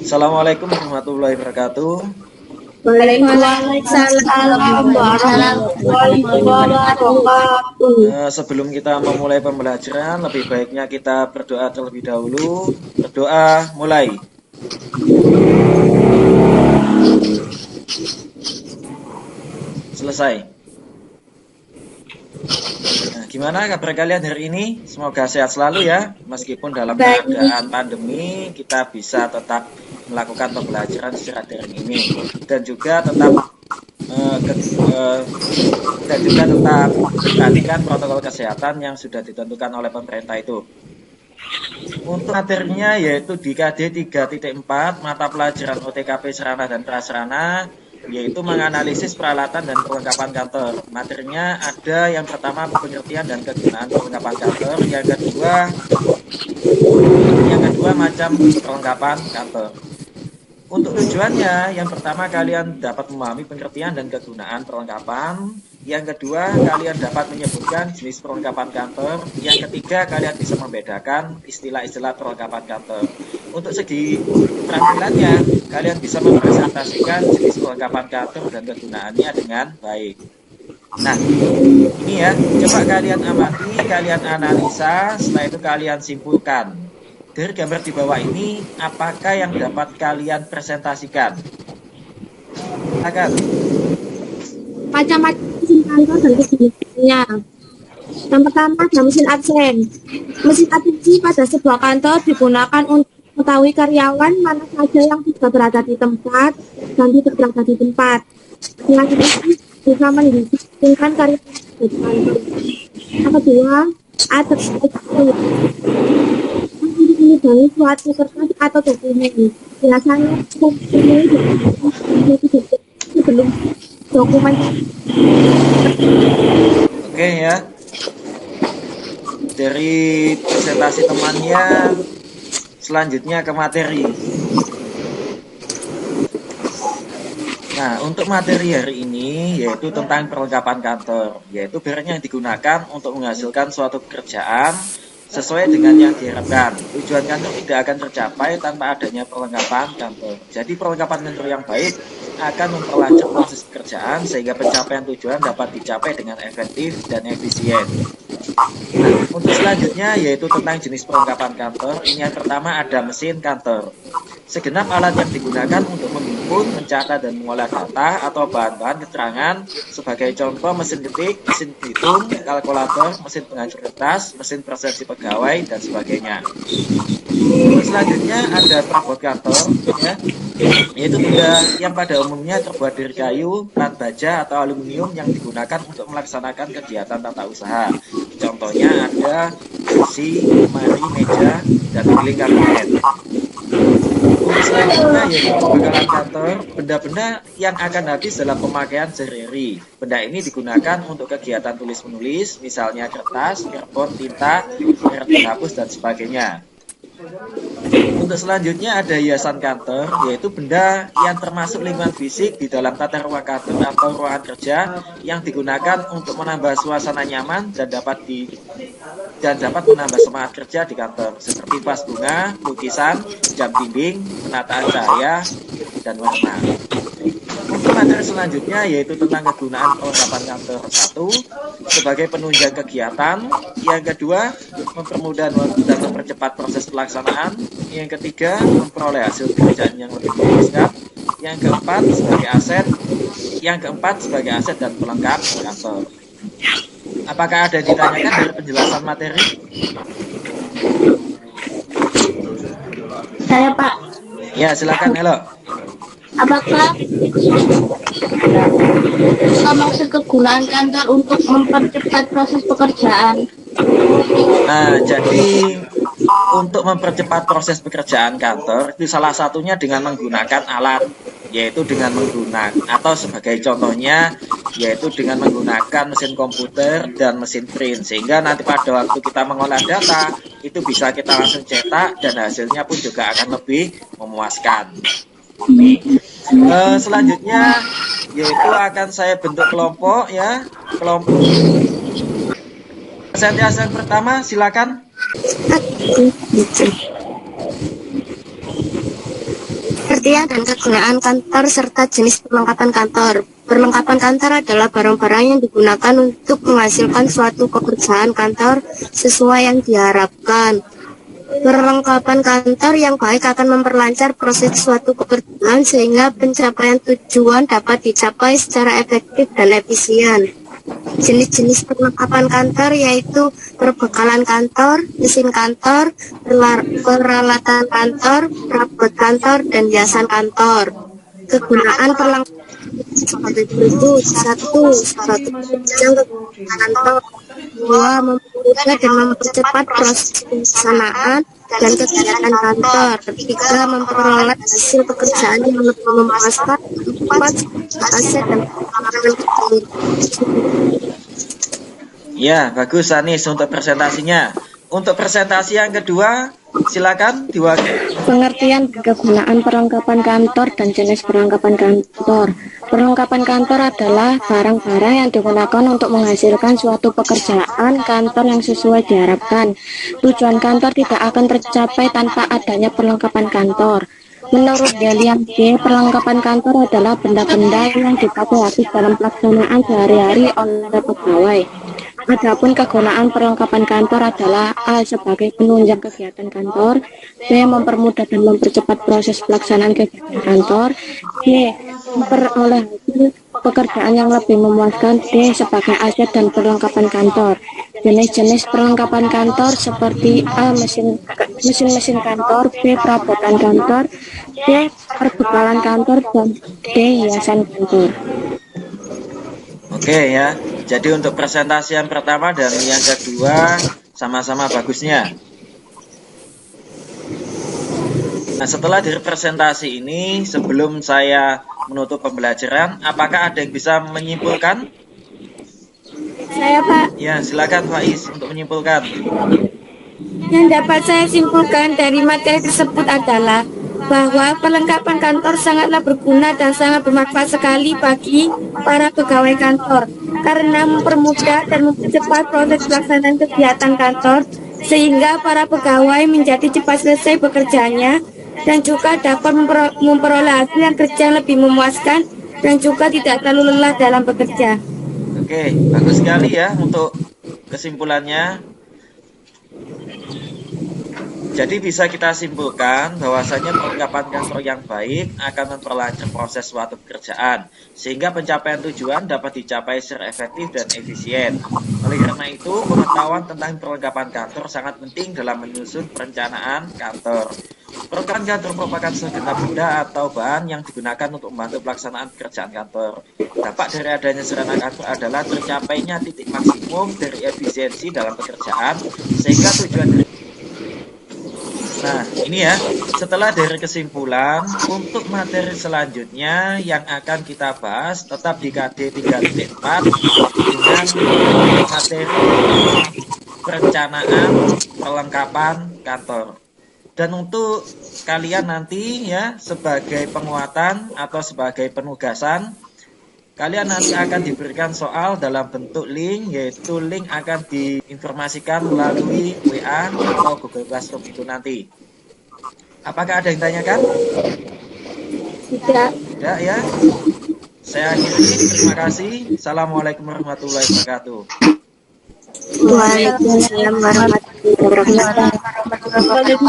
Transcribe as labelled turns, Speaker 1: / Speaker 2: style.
Speaker 1: Assalamualaikum warahmatullahi wabarakatuh.
Speaker 2: Waalaikumsalam warahmatullahi wabarakatuh.
Speaker 1: Sebelum kita memulai pembelajaran, lebih baiknya kita berdoa terlebih dahulu. Berdoa, mulai. Selesai. Nah, gimana kabar kalian hari ini? Semoga sehat selalu ya. Meskipun dalam keadaan pandemi, kita bisa tetap melakukan pembelajaran secara daring ini. Dan juga tetap perhatikan protokol kesehatan yang sudah ditentukan oleh pemerintah itu. Untuk materinya yaitu di KD 3.4 mata pelajaran OTKP Sarana dan Prasarana, yaitu menganalisis peralatan dan perlengkapan kantor. Materinya ada yang pertama pengertian dan kegunaan perlengkapan kantor, yang kedua macam perlengkapan kantor. Untuk tujuannya, yang pertama kalian dapat memahami pengertian dan kegunaan perlengkapan. Yang kedua, kalian dapat menyebutkan jenis perlengkapan kantor. Yang ketiga, kalian bisa membedakan istilah-istilah perlengkapan kantor. Untuk segi tampilannya, kalian bisa mempresentasikan jenis perlengkapan kantor dan kegunaannya dengan baik. Nah, ini ya, coba kalian amati, kalian analisa, setelah itu kalian simpulkan. Dari gambar di bawah ini, apakah yang dapat kalian presentasikan? Akan
Speaker 2: Macam-macam mesin kantor dan kejenisnya. Yang pertama ada mesin absen. Mesin absensi pada sebuah kantor digunakan untuk mengetahui karyawan mana saja yang tidak berada di tempat dan tidak berada di tempat. Dengan itu bisa mendisiplinkan karyawan di kantor. Yang kedua, ada dari suatu kertas atau dokumen. Biasanya dokumen itu belum dokumen.
Speaker 1: Oke ya. Dari presentasi temannya, selanjutnya ke materi. Nah, untuk materi hari ini yaitu tentang perlengkapan kantor, yaitu barang yang digunakan untuk menghasilkan suatu pekerjaan sesuai dengan yang diharapkan. Tujuan kantor tidak akan tercapai tanpa adanya perlengkapan kantor. Jadi perlengkapan kantor yang baik akan memperlancar proses pekerjaan sehingga pencapaian tujuan dapat dicapai dengan efektif dan efisien. Nah, untuk selanjutnya yaitu tentang jenis perlengkapan kantor. Ini yang pertama ada mesin kantor. Segenap alat yang digunakan untuk menghimpun, mencatat, dan mengolah data atau bahan-bahan keterangan sebagai contoh mesin ketik, mesin hitung, kalkulator, mesin penghancur kertas, mesin persepsi pegawai, dan sebagainya. Selanjutnya ada perabot kantor, ya, yaitu benda yang pada umumnya terbuat dari kayu, plat baja, atau aluminium yang digunakan untuk melaksanakan kegiatan tata usaha. Contohnya ada kursi, lemari, meja, dan piling kabinet. Untuk selanjutnya yaitu pembekalan kantor, benda-benda yang akan habis dalam pemakaian sehari-hari. Benda ini digunakan untuk kegiatan tulis-menulis, misalnya kertas, karbon, tinta, air penghapus, dan sebagainya. Untuk selanjutnya ada hiasan kantor, yaitu benda yang termasuk lingkungan fisik di dalam tata ruang kantor atau ruangan kerja yang digunakan untuk menambah suasana nyaman dan dapat menambah semangat kerja di kantor, seperti vas bunga, lukisan, jam dinding, penataan cahaya, dan warna. Untuk materi selanjutnya yaitu tentang kegunaan perlengkapan kantor. 1. Sebagai penunjang kegiatan. Yang kedua, mempermudah dan mempercepat proses pelaksanaan. Yang ketiga, memperoleh hasil pekerjaan yang lebih memuaskan. Yang keempat, sebagai aset. Yang keempat, sebagai aset dan pelengkap kantor. Apakah ada yang ditanyakan dari penjelasan materi?
Speaker 2: Saya Pak,
Speaker 1: Ya, silakan. Halo.
Speaker 2: apakah maksud kegunaan kantor untuk mempercepat proses pekerjaan?
Speaker 1: Nah, jadi untuk mempercepat proses pekerjaan kantor itu salah satunya dengan menggunakan alat, yaitu dengan menggunakan atau sebagai contohnya yaitu dengan menggunakan mesin komputer dan mesin print, sehingga nanti pada waktu kita mengolah data itu bisa kita langsung cetak dan hasilnya pun juga akan lebih memuaskan. Selanjutnya yaitu akan saya bentuk kelompok ya, kelompok. Presentasi yang pertama silakan.
Speaker 3: Pengertian dan kegunaan kantor serta jenis perlengkapan kantor. Perlengkapan kantor adalah barang-barang yang digunakan untuk menghasilkan suatu pekerjaan kantor sesuai yang diharapkan. Perlengkapan kantor yang baik akan memperlancar proses suatu pekerjaan sehingga pencapaian tujuan dapat dicapai secara efektif dan efisien. Jenis-jenis perlengkapan kantor yaitu perbekalan kantor, mesin kantor, peralatan kantor, perabot kantor, dan hiasan kantor. Kegunaan perlengkapan sebagai berikut: 1. Sebagai penunjang kegunaan kantor. 2. Mempermudah dan mempercepat proses pelaksanaan dan kegiatan kantor. 3. Memperoleh hasil pekerjaan yang lebih memuaskan. 4. Aset dan pengalaman.
Speaker 1: Ya, bagus Anis untuk presentasinya. Untuk presentasi yang kedua, silakan diwakili.
Speaker 4: Pengertian dan kegunaan perlengkapan kantor dan jenis perlengkapan kantor. Perlengkapan kantor adalah barang-barang yang digunakan untuk menghasilkan suatu pekerjaan kantor yang sesuai diharapkan. Tujuan kantor tidak akan tercapai tanpa adanya perlengkapan kantor. Menurut William G., perlengkapan kantor adalah benda-benda yang dipakai habis dalam pelaksanaan sehari-hari oleh pegawai. Adapun kegunaan perlengkapan kantor adalah A. Sebagai penunjang kegiatan kantor, B. Mempermudah dan mempercepat proses pelaksanaan kegiatan kantor, C. Memperoleh hasil pekerjaan yang lebih memuaskan, D. Sebagai aset dan perlengkapan kantor. Jenis-jenis perlengkapan kantor seperti A. Mesin-mesin kantor, B. Perabotan kantor, C. Perbekalan kantor, dan D. Hiasan kantor.
Speaker 1: Oke ya, jadi untuk presentasi yang pertama dan yang kedua sama-sama bagusnya. Nah, setelah dari presentasi ini, sebelum saya menutup pembelajaran, apakah ada yang bisa menyimpulkan?
Speaker 2: Saya, Pak.
Speaker 1: Ya, silakan Faiz untuk menyimpulkan.
Speaker 2: Yang dapat saya simpulkan dari materi tersebut adalah bahwa perlengkapan kantor sangatlah berguna dan sangat bermanfaat sekali bagi para pegawai kantor karena mempermudah dan mempercepat proses pelaksanaan kegiatan kantor sehingga para pegawai menjadi cepat selesai bekerjanya dan juga dapat memperoleh hasil yang kerja yang lebih memuaskan dan juga tidak terlalu lelah dalam bekerja.
Speaker 1: Oke, bagus sekali ya untuk kesimpulannya. Jadi bisa kita simpulkan bahwasanya perlengkapan kantor yang baik akan memperlancar proses suatu pekerjaan sehingga pencapaian tujuan dapat dicapai secara efektif dan efisien. Oleh karena itu, pengetahuan tentang perlengkapan kantor sangat penting dalam menyusun perencanaan kantor. Perlengkapan kantor merupakan segenap benda atau bahan yang digunakan untuk membantu pelaksanaan pekerjaan kantor. Dampak dari adanya sarana kantor adalah tercapainya titik maksimum dari efisiensi dalam pekerjaan sehingga tujuan dari. Nah, ini ya, setelah dari kesimpulan, untuk materi selanjutnya yang akan kita bahas tetap di KD 3.4 dengan materi perencanaan perlengkapan kantor. Dan untuk kalian nanti ya, sebagai penguatan atau sebagai penugasan, kalian nanti akan diberikan soal dalam bentuk link, yaitu link akan diinformasikan melalui WA atau Google Classroom itu nanti. Apakah ada yang tanyakan?
Speaker 2: Tidak.
Speaker 1: Tidak ya? Saya akhiri, terima kasih. Assalamualaikum warahmatullahi wabarakatuh.
Speaker 3: Waalaikumsalam warahmatullahi wabarakatuh.